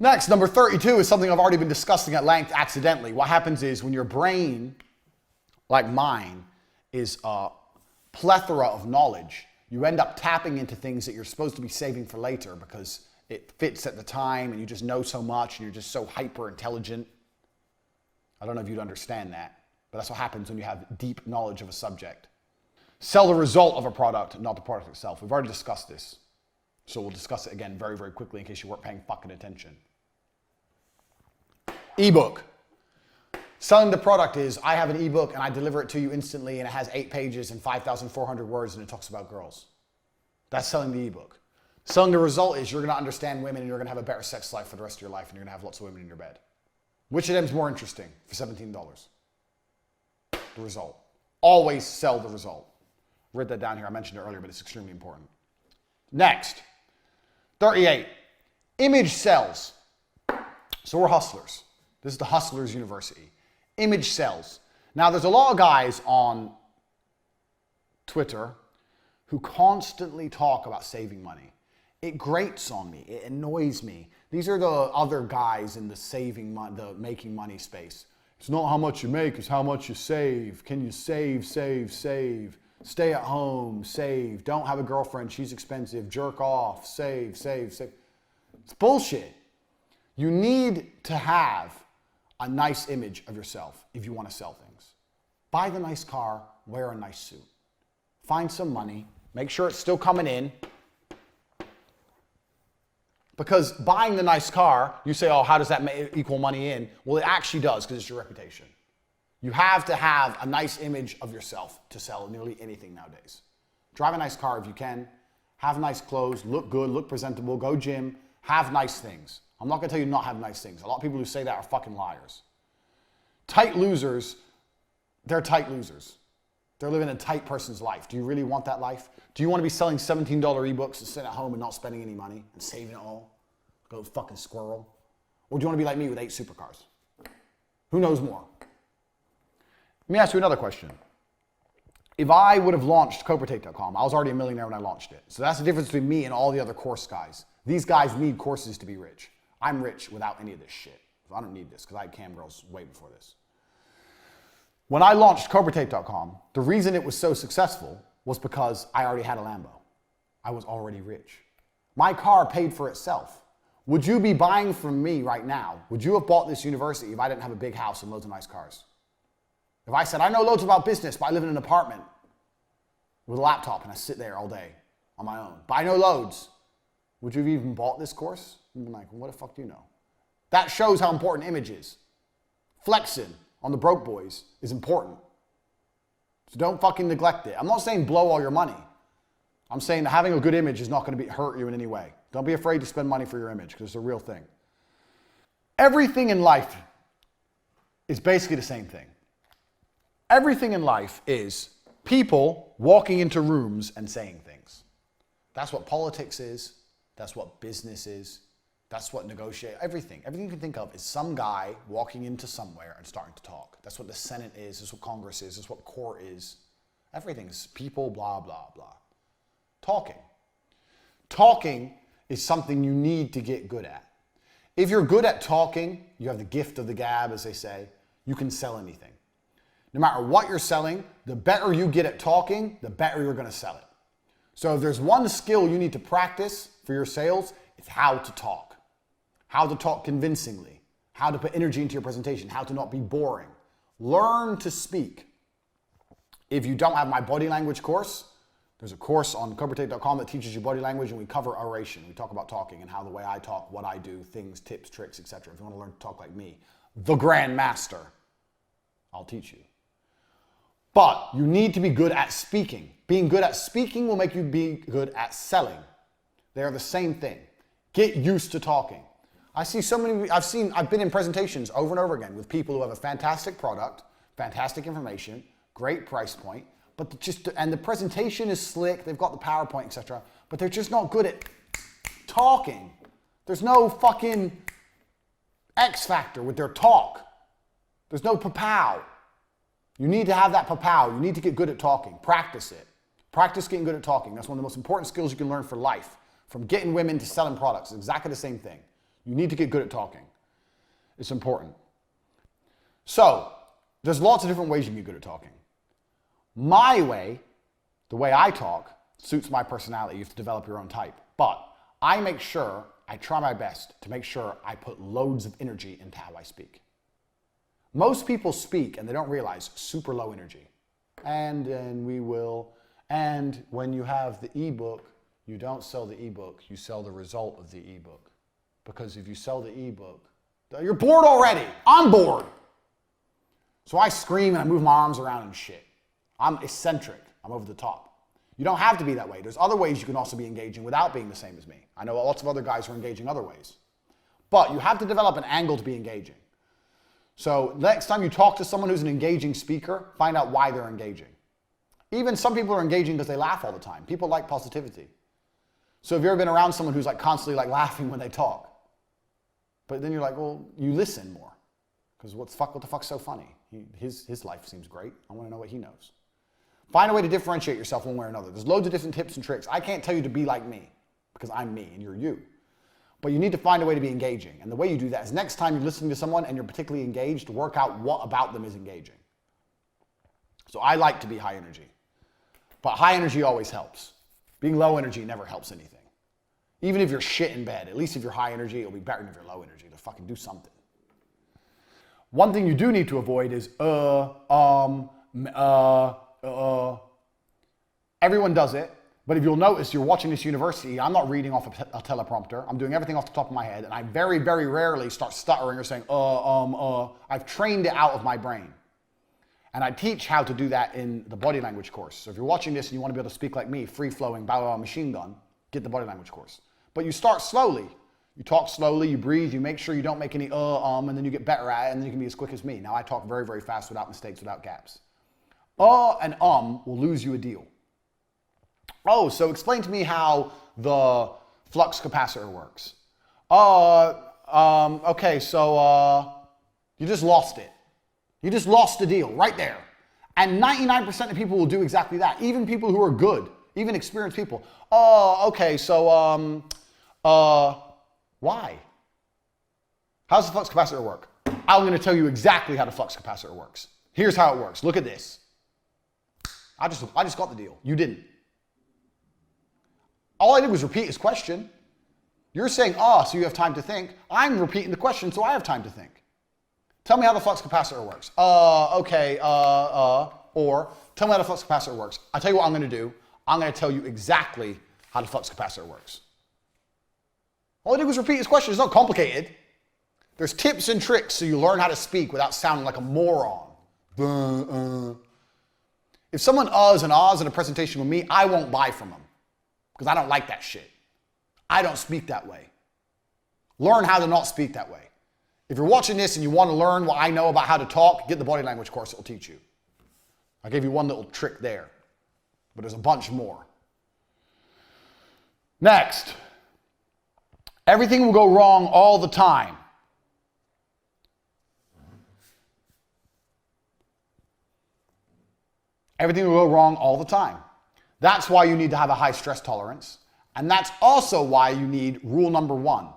Next, number 32 is something I've already been discussing at length accidentally. What happens is when your brain, like mine, is a plethora of knowledge, you end up tapping into things that you're supposed to be saving for later because it fits at the time and you just know so much and you're just so hyper intelligent. I don't know if you'd understand that, but that's what happens when you have deep knowledge of a subject. Sell the result of a product, not the product itself. We've already discussed this, so we'll discuss it again very, very quickly in case you weren't paying fucking attention. Ebook. Selling the product is, I have an ebook and I deliver it to you instantly and it has 8 pages and 5,400 words and it talks about girls. That's selling the ebook. Selling the result is you're going to understand women and you're going to have a better sex life for the rest of your life and you're going to have lots of women in your bed. Which of them is more interesting for $17? The result. Always sell the result. Write that down here. I mentioned it earlier, but it's extremely important. Next, 38. Image sells. So we're hustlers. This is the Hustlers University. Image sells. Now, there's a lot of guys on Twitter who constantly talk about saving money. It grates on me. It annoys me. These are the other guys in the saving money, the making money space. It's not how much you make, it's how much you save. Can you save, save, save? Stay at home, save. Don't have a girlfriend, she's expensive. Jerk off, save, save, save. It's bullshit. You need to have a nice image of yourself if you want to sell things. Buy the nice car, wear a nice suit. Find some money, make sure it's still coming in. Because buying the nice car, you say, oh, how does that equal money in? Well, it actually does because it's your reputation. You have to have a nice image of yourself to sell nearly anything nowadays. Drive a nice car if you can. Have nice clothes, look good, look presentable, go gym, have nice things. I'm not going to tell you not have nice things. A lot of people who say that are fucking liars. Tight losers, they're tight losers. They're living a tight person's life. Do you really want that life? Do you want to be selling $17 ebooks and sitting at home and not spending any money and saving it all? Go fucking squirrel. Or do you want to be like me with 8 supercars? Who knows more? Let me ask you another question. If I would have launched CobraTape.com, I was already a millionaire when I launched it. So that's the difference between me and all the other course guys. These guys need courses to be rich. I'm rich without any of this shit. So I don't need this because I had cam girls way before this. When I launched CobraTape.com, the reason it was so successful was because I already had a Lambo. I was already rich. My car paid for itself. Would you be buying from me right now? Would you have bought this university if I didn't have a big house and loads of nice cars? If I said, I know loads about business, but I live in an apartment with a laptop and I sit there all day on my own, but I know loads, would you have even bought this course? You'd be like, what the fuck do you know? That shows how important image is. Flexing on the broke boys is important. So don't fucking neglect it. I'm not saying blow all your money. I'm saying that having a good image is not going to hurt you in any way. Don't be afraid to spend money for your image because it's a real thing. Everything in life is basically the same thing. Everything in life is people walking into rooms and saying things. That's what politics is. That's what business is. That's what negotiate. Everything you can think of is some guy walking into somewhere and starting to talk. That's what the Senate is. That's what Congress is. That's what court is. Everything is people, blah, blah, blah. Talking. Talking is something you need to get good at. If you're good at talking, you have the gift of the gab, as they say, you can sell anything. No matter what you're selling, the better you get at talking, the better you're going to sell it. So if there's one skill you need to practice for your sales, it's how to talk. How to talk convincingly. How to put energy into your presentation. How to not be boring. Learn to speak. If you don't have my body language course, there's a course on CobraTape.com that teaches you body language, and we cover oration. We talk about talking and how the way I talk, what I do, things, tips, tricks, etc. If you want to learn to talk like me, the Grand Master, I'll teach you. But you need to be good at speaking. Being good at speaking will make you be good at selling. They are the same thing. Get used to talking. I've been in presentations over and over again with people who have a fantastic product, fantastic information, great price point, but the presentation is slick, they've got the PowerPoint, etc., but they're just not good at talking. There's no fucking X factor with their talk. There's no pa-pow. You need to have that pa-pow. You need to get good at talking. Practice it. Practice getting good at talking. That's one of the most important skills you can learn for life. From getting women to selling products. It's exactly the same thing. You need to get good at talking. It's important. So, there's lots of different ways you can get good at talking. My way, the way I talk, suits my personality. You have to develop your own type. But I try my best to make sure I put loads of energy into how I speak. Most people speak and they don't realize super low energy. And when you have the ebook, you don't sell the ebook, you sell the result of the ebook. Because if you sell the ebook, you're bored already. I'm bored. So I scream and I move my arms around and shit. I'm eccentric. I'm over the top. You don't have to be that way. There's other ways you can also be engaging without being the same as me. I know lots of other guys who are engaging other ways. But you have to develop an angle to be engaging. So next time you talk to someone who's an engaging speaker, find out why they're engaging. Even some people are engaging because they laugh all the time. People like positivity. So have you ever been around someone who's like constantly like laughing when they talk? But then you're like, well, you listen more. Because what the fuck's so funny? His life seems great. I want to know what he knows. Find a way to differentiate yourself one way or another. There's loads of different tips and tricks. I can't tell you to be like me because I'm me and you're you. But you need to find a way to be engaging. And the way you do that is next time you're listening to someone and you're particularly engaged, work out what about them is engaging. So I like to be high energy. But high energy always helps. Being low energy never helps anything. Even if you're shit in bed, at least if you're high energy, it'll be better than if you're low energy. To fucking do something. One thing you do need to avoid is everyone does it, but if you'll notice, you're watching this university, I'm not reading off a teleprompter. I'm doing everything off the top of my head, and I very, very rarely start stuttering or saying, I've trained it out of my brain. And I teach how to do that in the body language course. So if you're watching this and you want to be able to speak like me, free-flowing, bow machine gun, get the body language course. But you start slowly. You talk slowly, you breathe, you make sure you don't make any and then you get better at it, and then you can be as quick as me. Now I talk very, very fast without mistakes, without gaps. And will lose you a deal. Oh, so explain to me how the flux capacitor works. Okay, so you just lost it. You just lost the deal right there. And 99% of people will do exactly that. Even people who are good, even experienced people. Okay, so why? How does the flux capacitor work? I'm going to tell you exactly how the flux capacitor works. Here's how it works. Look at this. I just got the deal. You didn't. All I did was repeat his question. You're saying, so you have time to think. I'm repeating the question, so I have time to think. Tell me how the flux capacitor works. Okay, or tell me how the flux capacitor works. I'll tell you what I'm going to do. I'm going to tell you exactly how the flux capacitor works. All I did was repeat his question. It's not complicated. There's tips and tricks so you learn how to speak without sounding like a moron. If someone and ahs in a presentation with me, I won't buy from them because I don't like that shit. I don't speak that way. Learn how to not speak that way. If you're watching this and you want to learn what I know about how to talk, get the body language course. It will teach you. I gave you one little trick there, but there's a bunch more. Next. Everything will go wrong all the time. Everything will go wrong all the time. That's why you need to have a high stress tolerance. And that's also why you need rule number 1.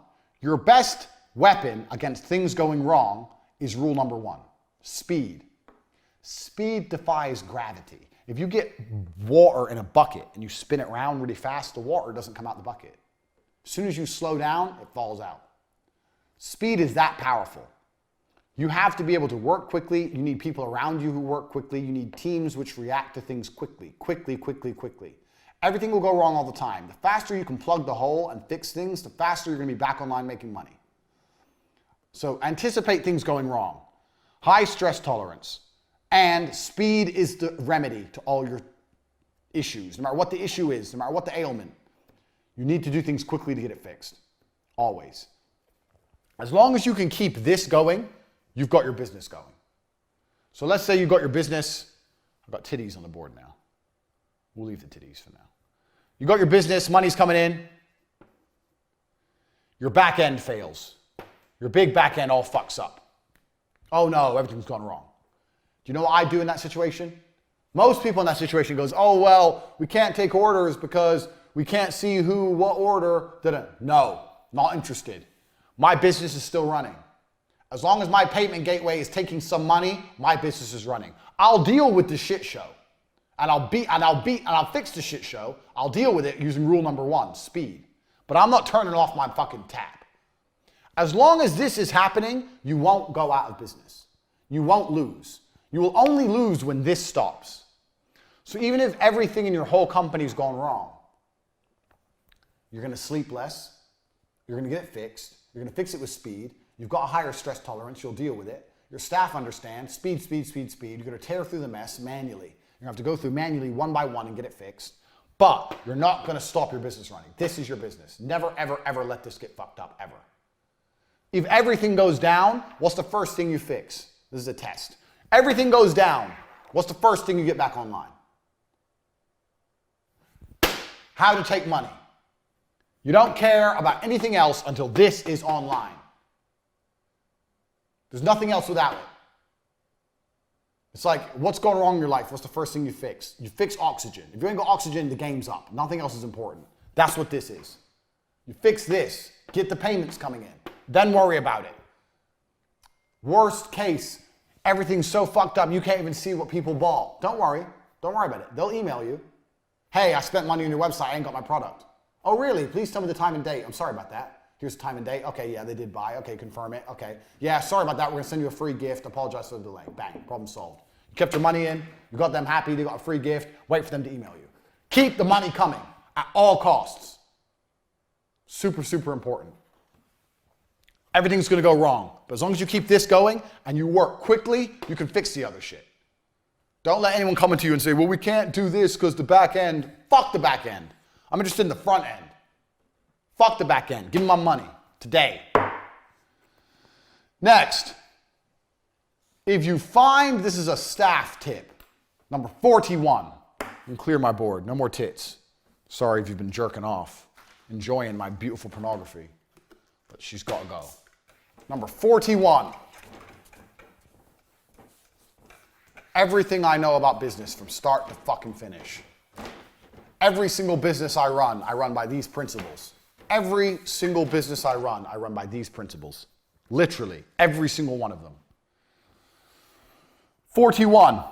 Your best weapon against things going wrong is rule number 1. Speed. Speed defies gravity. If you get water in a bucket and you spin it around really fast, the water doesn't come out the bucket. As soon as you slow down, it falls out. Speed is that powerful. You have to be able to work quickly. You need people around you who work quickly. You need teams which react to things quickly. Everything will go wrong all the time. The faster you can plug the hole and fix things, the faster you're going to be back online making money. So anticipate things going wrong. High stress tolerance. And speed is the remedy to all your issues. No matter what the issue is, no matter what the ailment. You need to do things quickly to get it fixed. Always. As long as you can keep this going, you've got your business going. So let's say you've got your business. I've got titties on the board now. We'll leave the titties for now. You got your business, money's coming in. Your back end fails. Your big back end all fucks up. Oh no, everything's gone wrong. Do you know what I do in that situation? Most people in that situation goes, oh well, we can't take orders because we can't see who, what order. No, not interested. My business is still running. As long as my payment gateway is taking some money, my business is running. I'll deal with the shit show. And I'll fix the shit show. I'll deal with it using rule number 1, speed. But I'm not turning off my fucking tap. As long as this is happening, you won't go out of business. You won't lose. You will only lose when this stops. So even if everything in your whole company's gone wrong, you're going to sleep less. You're going to get it fixed. You're going to fix it with speed. You've got a higher stress tolerance. You'll deal with it. Your staff understand. Speed, speed, speed, speed. You're going to tear through the mess manually. You're going to have to go through manually one by one and get it fixed. But you're not going to stop your business running. This is your business. Never, ever, ever let this get fucked up, ever. If everything goes down, what's the first thing you fix? This is a test. Everything goes down. What's the first thing you get back online? How to take money. You don't care about anything else until this is online. There's nothing else without it. It's like, what's going wrong in your life? What's the first thing you fix? You fix oxygen. If you ain't got oxygen, the game's up. Nothing else is important. That's what this is. You fix this. Get the payments coming in. Then worry about it. Worst case, everything's so fucked up you can't even see what people bought. Don't worry. Don't worry about it. They'll email you. Hey, I spent money on your website. I ain't got my product. Oh, really? Please tell me the time and date. I'm sorry about that. Here's the time and date. Okay, yeah, they did buy. Okay, confirm it. Okay. Yeah, sorry about that. We're going to send you a free gift. Apologize for the delay. Bang. Problem solved. You kept your money in. You got them happy. They got a free gift. Wait for them to email you. Keep the money coming at all costs. Super, super important. Everything's going to go wrong. But as long as you keep this going and you work quickly, you can fix the other shit. Don't let anyone come into you and say, well, we can't do this because the back end. Fuck the back end. I'm interested in the front end. Fuck the back end. Give me my money today. Next, if you find, this is a staff tip, number 41. You can clear my board. No more tits. Sorry if you've been jerking off, enjoying my beautiful pornography, but she's got to go. Number 41. Everything I know about business from start to fucking finish. Every single business I run by these principles. Every single business I run by these principles. Literally, every single one of them. 41.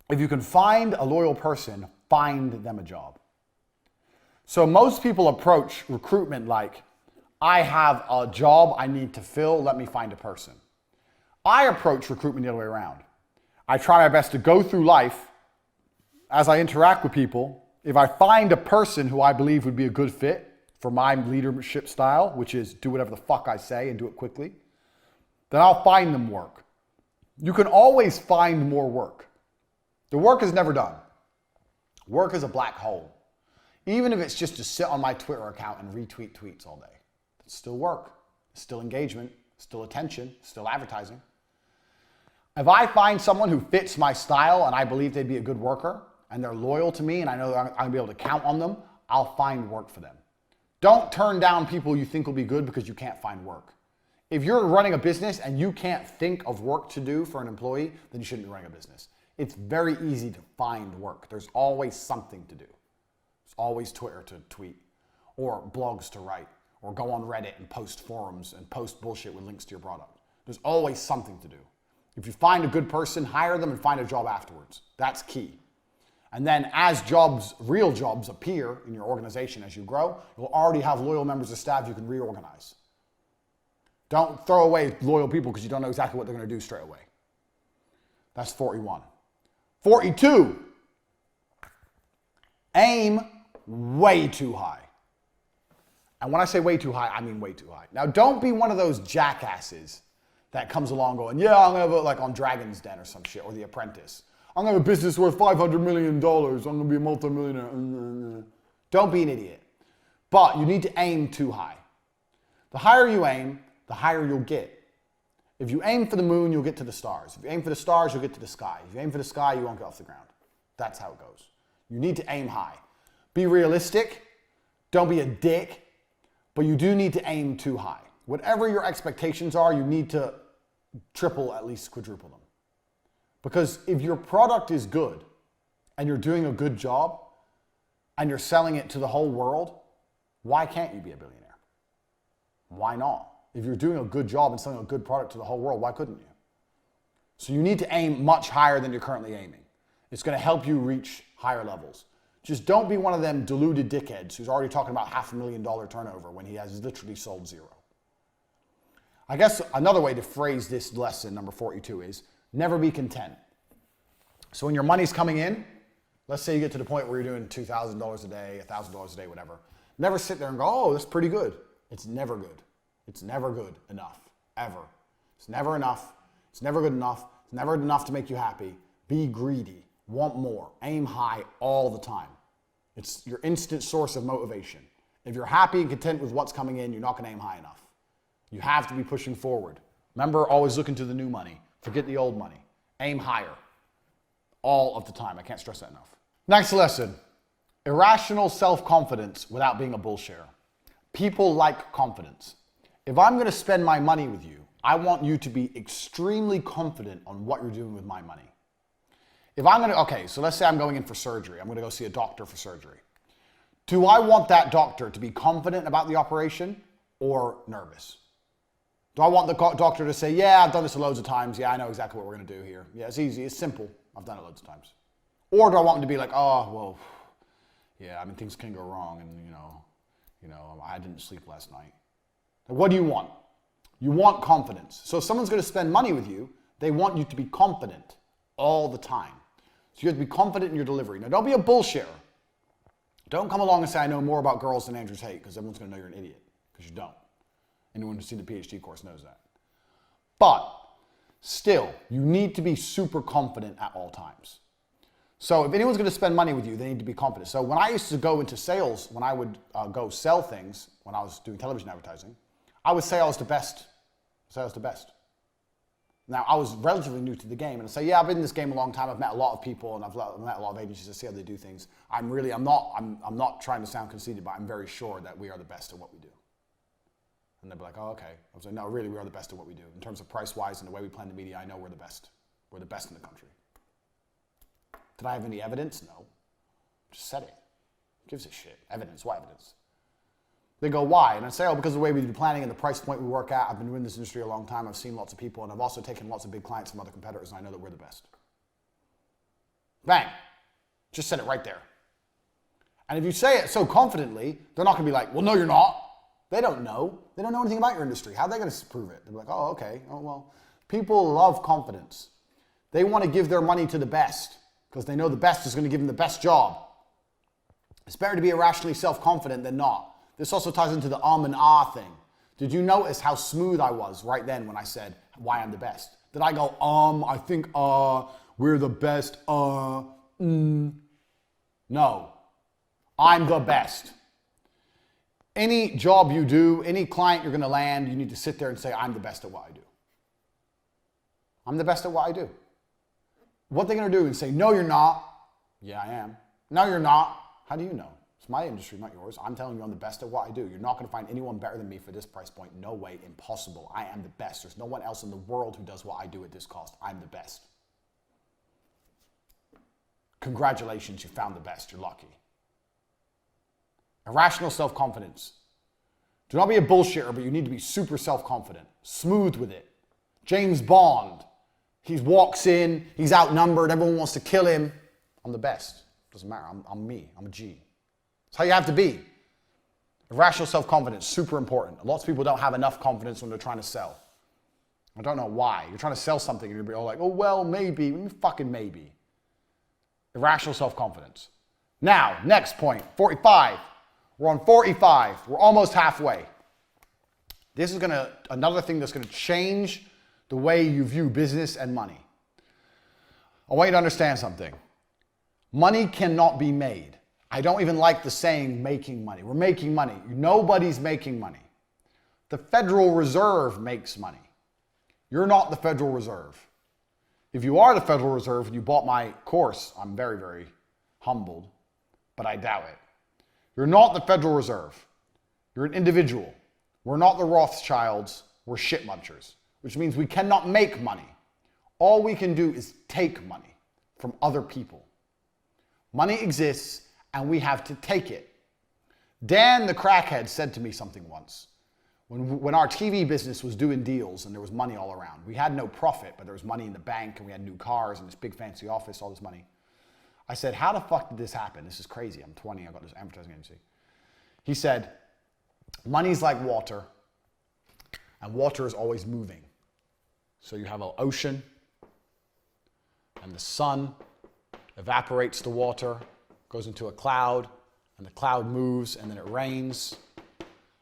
If you can find a loyal person, find them a job. So most people approach recruitment like, I have a job I need to fill, let me find a person. I approach recruitment the other way around. I try my best to go through life as I interact with people. If I find a person who I believe would be a good fit for my leadership style, which is do whatever the fuck I say and do it quickly, then I'll find them work. You can always find more work. The work is never done. Work is a black hole. Even if it's just to sit on my Twitter account and retweet tweets all day. It's still work, it's still engagement, still attention, still advertising. If I find someone who fits my style and I believe they'd be a good worker and they're loyal to me and I know I'm going to be able to count on them, I'll find work for them. Don't turn down people you think will be good because you can't find work. If you're running a business and you can't think of work to do for an employee, then you shouldn't be running a business. It's very easy to find work. There's always something to do. There's always Twitter to tweet or blogs to write or go on Reddit and post forums and post bullshit with links to your product. There's always something to do. If you find a good person, hire them and find a job afterwards. That's key. And then as jobs, real jobs appear in your organization as you grow, you'll already have loyal members of staff you can reorganize. Don't throw away loyal people because you don't know exactly what they're going to do straight away. That's 41. 42. Aim way too high. And when I say way too high, I mean way too high. Now, don't be one of those jackasses that comes along going, yeah, I'm going to have like on Dragon's Den or some shit, or The Apprentice. I'm going to have a business worth $500 million. I'm going to be a multimillionaire. Don't be an idiot. But you need to aim too high. The higher you aim, the higher you'll get. If you aim for the moon, you'll get to the stars. If you aim for the stars, you'll get to the sky. If you aim for the sky, you won't get off the ground. That's how it goes. You need to aim high. Be realistic. Don't be a dick. But you do need to aim too high. Whatever your expectations are, you need to triple, at least quadruple them. Because if your product is good and you're doing a good job and you're selling it to the whole world, why can't you be a billionaire? Why not? If you're doing a good job and selling a good product to the whole world, why couldn't you? So you need to aim much higher than you're currently aiming. It's going to help you reach higher levels. Just don't be one of them deluded dickheads who's already talking about $500,000 turnover when he has literally sold zero. I guess another way to phrase this lesson, number 42, is never be content. So when your money's coming in, let's say you get to the point where you're doing $2,000 a day, $1,000 a day, whatever. Never sit there and go, oh, that's pretty good. It's never good. It's never good enough, ever. It's never enough. It's never good enough. It's never enough to make you happy. Be greedy. Want more. Aim high all the time. It's your instant source of motivation. If you're happy and content with what's coming in, you're not going to aim high enough. You have to be pushing forward. Remember, always looking to the new money. Forget the old money. Aim higher. All of the time. I can't stress that enough. Next lesson. Irrational self-confidence without being a bullshitter. People like confidence. If I'm going to spend my money with you, I want you to be extremely confident on what you're doing with my money. If I'm going to, okay, so let's say I'm going in for surgery. I'm going to go see a doctor for surgery. Do I want that doctor to be confident about the operation or nervous? Do I want the doctor to say, yeah, I've done this loads of times. Yeah, I know exactly what we're going to do here. Yeah, it's easy. It's simple. I've done it loads of times. Or do I want him to be like, oh, well, yeah, I mean, things can go wrong. And, I didn't sleep last night. What do you want? You want confidence. So if someone's going to spend money with you, they want you to be confident all the time. So you have to be confident in your delivery. Now, don't be a bullshitter. Don't come along and say, I know more about girls than Andrew Tate, because everyone's going to know you're an idiot, because you don't. Anyone who's seen the PhD course knows that. But still, you need to be super confident at all times. So if anyone's going to spend money with you, they need to be confident. So when I used to go into sales, when I would go sell things, when I was doing television advertising, I would say I was the best. Say I was the best. Now, I was relatively new to the game, and I'd say, yeah, I've been in this game a long time. I've met a lot of people, and I've met a lot of agencies. I see how they do things. I'm not trying to sound conceited, but I'm very sure that we are the best at what we do. And they'd be like, oh, okay. I was like, no, really, we are the best at what we do. In terms of price-wise and the way we plan the media, I know we're the best. We're the best in the country. Did I have any evidence? No. Just said it. Who gives a shit? Evidence. What evidence? They go, why? And I say, oh, because of the way we do planning and the price point we work at. I've been in this industry a long time. I've seen lots of people, and I've also taken lots of big clients from other competitors, and I know that we're the best. Bang. Just said it right there. And if you say it so confidently, they're not going to be like, well, no, you're not. They don't know. They don't know anything about your industry. How are they going to prove it? They'll be like, oh, okay. Oh, well. People love confidence. They want to give their money to the best because they know the best is going to give them the best job. It's better to be irrationally self-confident than not. This also ties into the and ah thing. Did you notice how smooth I was right then when I said why I'm the best? Did I go, I think, we're the best, No. I'm the best. Any job you do, any client you're going to land, you need to sit there and say, I'm the best at what I do. I'm the best at what I do. What they're going to do is say, no, you're not. Yeah, I am. No, you're not. How do you know? It's my industry, not yours. I'm telling you I'm the best at what I do. You're not going to find anyone better than me for this price point. No way. Impossible. I am the best. There's no one else in the world who does what I do at this cost. I'm the best. Congratulations, you found the best. You're lucky. Irrational self-confidence. Do not be a bullshitter, but you need to be super self-confident. Smooth with it. James Bond. He walks in, he's outnumbered, everyone wants to kill him. I'm the best. Doesn't matter. I'm me. I'm a G. That's how you have to be. Irrational self-confidence, super important. Lots of people don't have enough confidence when they're trying to sell. I don't know why. You're trying to sell something and you're all like, oh, well, maybe. Fucking maybe. Irrational self-confidence. Now, next point, 45. We're on 45. We're almost halfway. This is another thing that's going to change the way you view business and money. I want you to understand something. Money cannot be made. I don't even like the saying making money. We're making money. Nobody's making money. The Federal Reserve makes money. You're not the Federal Reserve. If you are the Federal Reserve and you bought my course, I'm very, very humbled, but I doubt it. You're not the Federal Reserve. You're an individual. We're not the Rothschilds. We're shit munchers, which means we cannot make money. All we can do is take money from other people. Money exists and we have to take it. Dan the crackhead said to me something once. When our TV business was doing deals and there was money all around, we had no profit, but there was money in the bank and we had new cars and this big fancy office, all this money. I said, how the fuck did this happen? This is crazy. I'm 20, I got this advertising agency. He said, money's like water, and water is always moving. So you have an ocean, and the sun evaporates the water, goes into a cloud, and the cloud moves, and then it rains,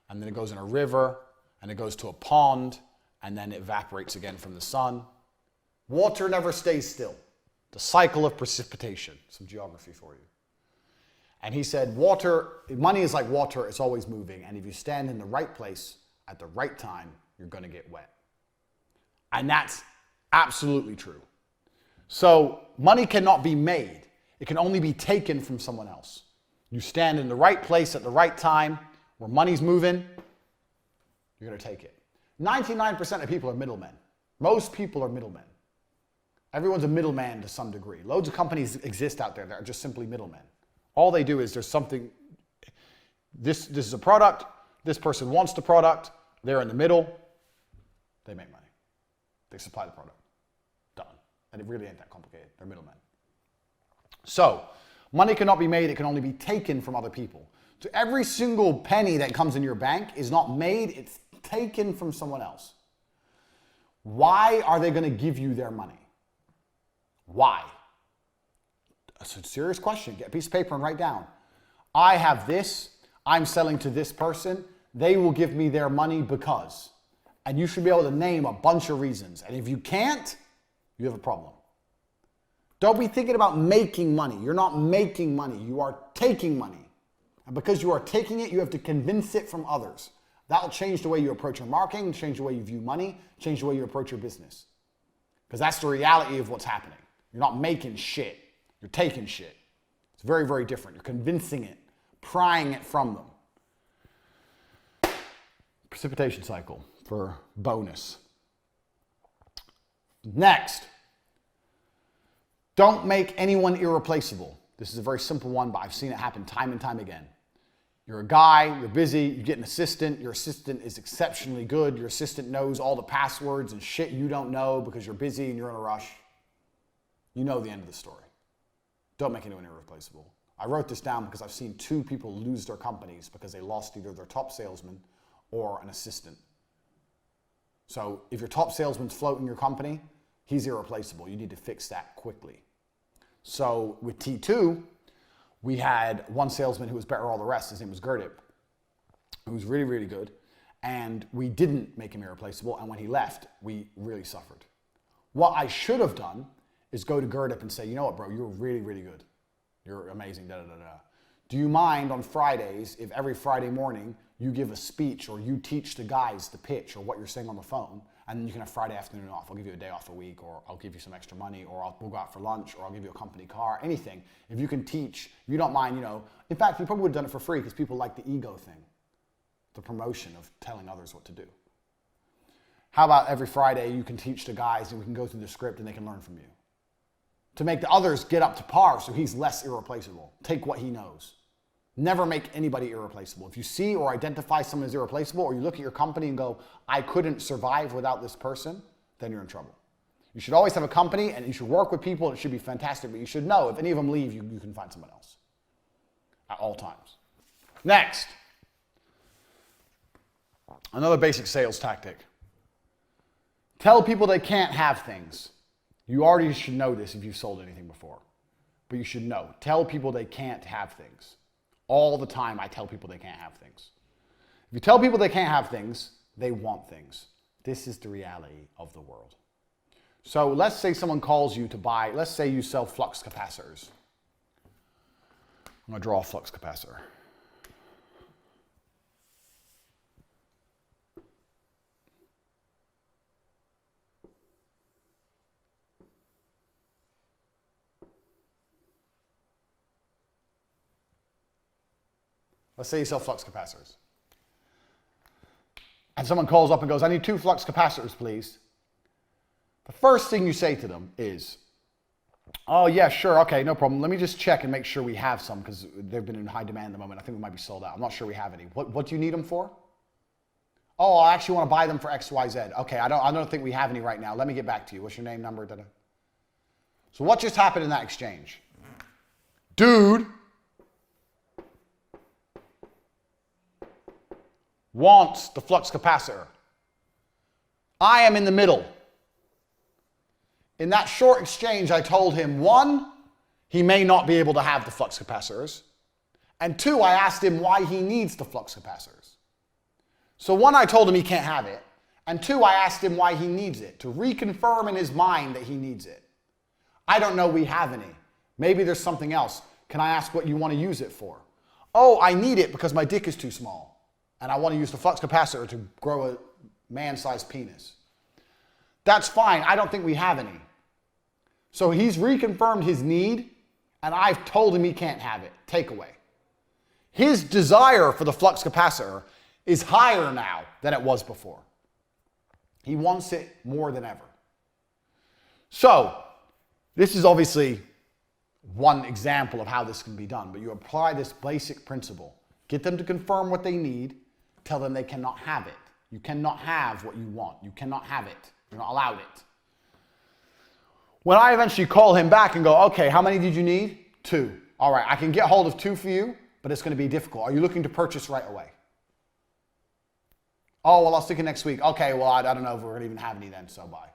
and then it goes in a river, and it goes to a pond, and then it evaporates again from the sun. Water never stays still. The cycle of precipitation. Some geography for you. And he said, money is like water, it's always moving, and if you stand in the right place at the right time, you're going to get wet. And that's absolutely true. So money cannot be made. It can only be taken from someone else. You stand in the right place at the right time, where money's moving, you're going to take it. 99% of people are middlemen. Most people are middlemen. Everyone's a middleman to some degree. Loads of companies exist out there that are just simply middlemen. All they do is there's something, this is a product, this person wants the product, they're in the middle, they make money. They supply the product. Done. And it really ain't that complicated. They're middlemen. So, money cannot be made, it can only be taken from other people. So every single penny that comes in your bank is not made, it's taken from someone else. Why are they going to give you their money? Why? That's a serious question. Get a piece of paper and write down. I have this, I'm selling to this person, they will give me their money because. And you should be able to name a bunch of reasons. And if you can't, you have a problem. Don't be thinking about making money. You're not making money. You are taking money. And because you are taking it, you have to convince it from others. That will change the way you approach your marketing, change the way you view money, change the way you approach your business. Because that's the reality of what's happening. You're not making shit. You're taking shit. It's very, very different. You're convincing it, prying it from them. Precipitation cycle for bonus. Next. Don't make anyone irreplaceable. This is a very simple one, but I've seen it happen time and time again. You're a guy, you're busy, you get an assistant, your assistant is exceptionally good, your assistant knows all the passwords and shit you don't know because you're busy and you're in a rush. You know the end of the story. Don't make anyone irreplaceable. I wrote this down because I've seen 2 people lose their companies because they lost either their top salesman or an assistant. So if your top salesman's floating your company, he's irreplaceable. You need to fix that quickly. So with T2, we had one salesman who was better than all the rest. His name was Gerdip, who was really, really good. And we didn't make him irreplaceable. And when he left, we really suffered. What I should have done is go to Gerdip and say, you know what, bro, you're really, really good. You're amazing, da, da, da, da. Do you mind on Fridays, if every Friday morning you give a speech or you teach the guys the pitch or what you're saying on the phone, and then you can have Friday afternoon off. I'll give you a day off a week, or I'll give you some extra money, or we'll go out for lunch, or I'll give you a company car, anything. If you can teach, if you don't mind, in fact, you probably would have done it for free because people like the ego thing, the promotion of telling others what to do. How about every Friday you can teach the guys and we can go through the script and they can learn from you? To make the others get up to par so he's less irreplaceable. Take what he knows. Never make anybody irreplaceable. If you see or identify someone as irreplaceable, or you look at your company and go, I couldn't survive without this person, then you're in trouble. You should always have a company and you should work with people and it should be fantastic, but you should know if any of them leave, you can find someone else at all times. Next, another basic sales tactic. Tell people they can't have things. You already should know this if you've sold anything before, but you should know. Tell people they can't have things. All the time I tell people they can't have things. If you tell people they can't have things, they want things. This is the reality of the world. So let's say someone calls you to buy, let's say you sell flux capacitors. I'm going to draw a flux capacitor. Let's say you sell flux capacitors. And someone calls up and goes, I need 2 flux capacitors, please. The first thing you say to them is, oh yeah, sure, okay, no problem. Let me just check and make sure we have some because they've been in high demand at the moment. I think we might be sold out. I'm not sure we have any. What do you need them for? Oh, I actually want to buy them for XYZ. Okay, I don't think we have any right now. Let me get back to you. What's your name, number? Da-da. So what just happened in that exchange? Dude wants the flux capacitor. I am in the middle. In that short exchange, I told him, one, he may not be able to have the flux capacitors. And two, I asked him why he needs the flux capacitors. So one, I told him he can't have it. And two, I asked him why he needs it, to reconfirm in his mind that he needs it. I don't know we have any. Maybe there's something else. Can I ask what you want to use it for? Oh, I need it because my dick is too small. And I want to use the flux capacitor to grow a man-sized penis. That's fine. I don't think we have any. So he's reconfirmed his need, and I've told him he can't have it. Takeaway. His desire for the flux capacitor is higher now than it was before. He wants it more than ever. So, this is obviously one example of how this can be done, but you apply this basic principle. Get them to confirm what they need, tell them they cannot have it. You cannot have what you want. You cannot have it. You're not allowed it. When I eventually call him back and go, okay, how many did you need? 2. All right, I can get hold of 2 for you, but it's going to be difficult. Are you looking to purchase right away? Oh, well, I was thinking next week. Okay, well, I don't know if we're going to even have any then, so bye. Are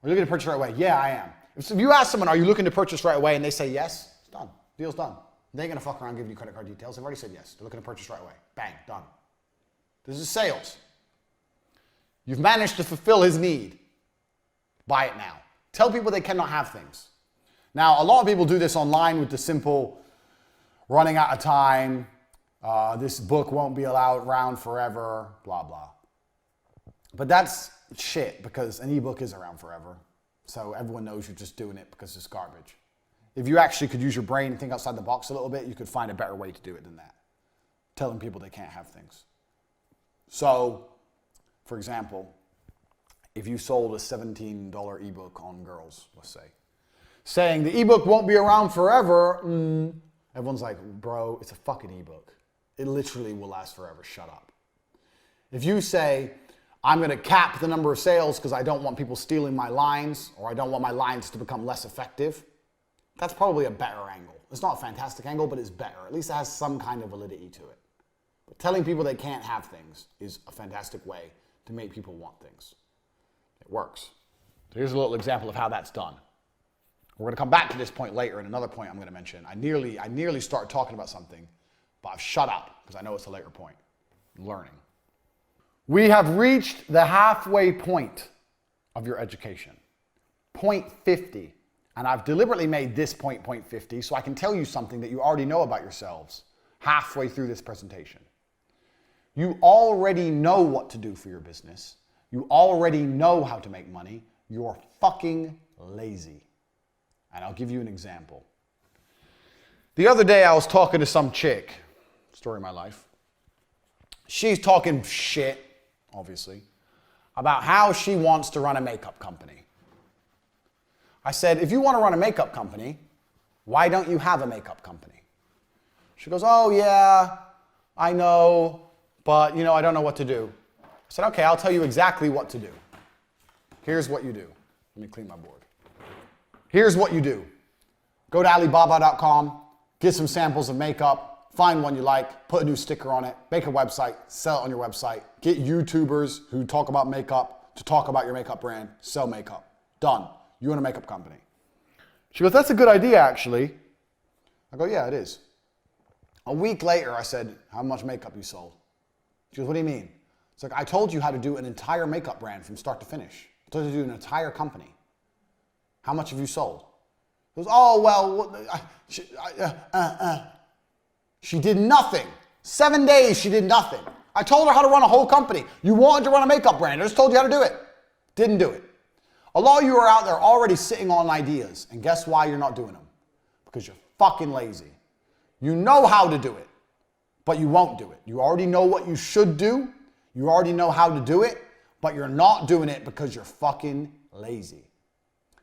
you looking to purchase right away? Yeah, I am. If you ask someone, are you looking to purchase right away, and they say yes, it's done. Deal's done. They ain't going to fuck around giving you credit card details. They've already said yes. They're looking to purchase right away. Bang, done. This is sales. You've managed to fulfill his need. Buy it now. Tell people they cannot have things. Now, a lot of people do this online with the simple running out of time, this book won't be allowed around forever, blah, blah. But that's shit because an ebook is around forever. So everyone knows you're just doing it because it's garbage. If you actually could use your brain and think outside the box a little bit, you could find a better way to do it than that. Telling people they can't have things. So, for example, if you sold a $17 ebook on girls, let's say, saying the ebook won't be around forever, everyone's like, bro, it's a fucking ebook. It literally will last forever. Shut up. If you say, I'm going to cap the number of sales because I don't want people stealing my lines or I don't want my lines to become less effective, that's probably a better angle. It's not a fantastic angle, but it's better. At least it has some kind of validity to it. But telling people they can't have things is a fantastic way to make people want things. It works. So here's a little example of how that's done. We're going to come back to this point later, and another point I'm going to mention. I nearly started talking about something, but I've shut up because I know it's a later point. Learning. We have reached the halfway point of your education. Point 50. And I've deliberately made this point 50 so I can tell you something that you already know about yourselves halfway through this presentation. You already know what to do for your business. You already know how to make money. You're fucking lazy. And I'll give you an example. The other day I was talking to some chick, story of my life. She's talking shit, obviously, about how she wants to run a makeup company. I said, if you want to run a makeup company, why don't you have a makeup company? She goes, oh yeah, I know, but I don't know what to do. I said, okay, I'll tell you exactly what to do. Here's what you do. Let me clean my board. Here's what you do. Go to Alibaba.com, get some samples of makeup, find one you like, put a new sticker on it, make a website, sell it on your website, get YouTubers who talk about makeup to talk about your makeup brand, sell makeup. Done. You own a makeup company. She goes, that's a good idea, actually. I go, yeah, it is. A week later, I said, how much makeup you sold? She goes, what do you mean? It's like, I told you how to do an entire makeup brand from start to finish. I told you to do an entire company. How much have you sold? She goes, oh, well, she did nothing. 7 days, she did nothing. I told her how to run a whole company. You wanted to run a makeup brand. I just told you how to do it. Didn't do it. A lot of you are out there already sitting on ideas, and guess why you're not doing them? Because you're fucking lazy. You know how to do it, but you won't do it. You already know what you should do. You already know how to do it, but you're not doing it because you're fucking lazy.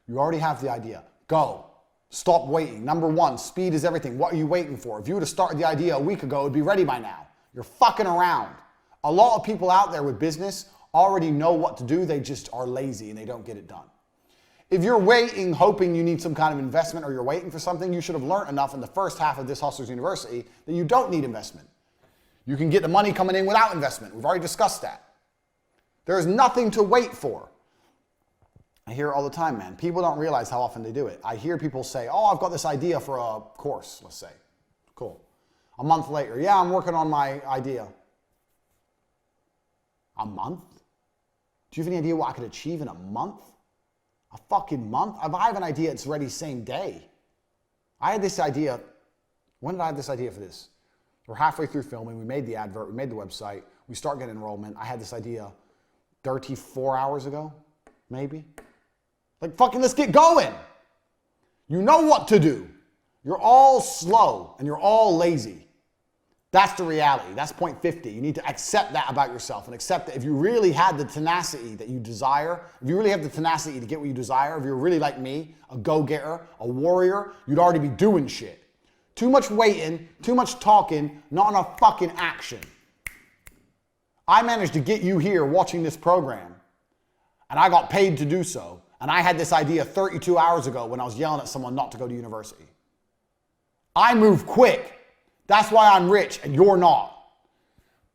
You already have the idea. Go. Stop waiting. Number one, speed is everything. What are you waiting for? If you would have started the idea a week ago, it would be ready by now. You're fucking around. A lot of people out there with business already know what to do. They just are lazy and they don't get it done. If you're waiting, hoping you need some kind of investment or you're waiting for something, you should have learned enough in the first half of this Hustlers University that you don't need investment. You can get the money coming in without investment. We've already discussed that. There is nothing to wait for. I hear it all the time, man. People don't realize how often they do it. I hear people say, oh, I've got this idea for a course, let's say. Cool. A month later, yeah, I'm working on my idea. A month? Do you have any idea what I could achieve in a month? A fucking month? If I have an idea, it's ready same day. I had this idea. When did I have this idea for this? We're halfway through filming. We made the advert. We made the website. We start getting enrollment. I had this idea 34 hours ago, maybe. Like, fucking, let's get going. You know what to do. You're all slow and you're all lazy. That's the reality. That's point 50. You need to accept that about yourself and accept that if you really had the tenacity that you desire, if you really have the tenacity to get what you desire, if you're really like me, a go-getter, a warrior, you'd already be doing shit. Too much waiting, too much talking, not enough fucking action. I managed to get you here watching this program, and I got paid to do so, and I had this idea 32 hours ago when I was yelling at someone not to go to university. I move quick. That's why I'm rich and you're not.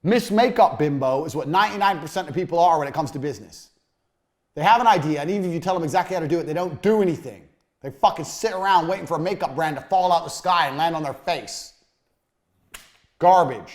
Miss Makeup Bimbo is what 99% of people are when it comes to business. They have an idea, and even if you tell them exactly how to do it, they don't do anything. They fucking sit around waiting for a makeup brand to fall out the sky and land on their face. Garbage.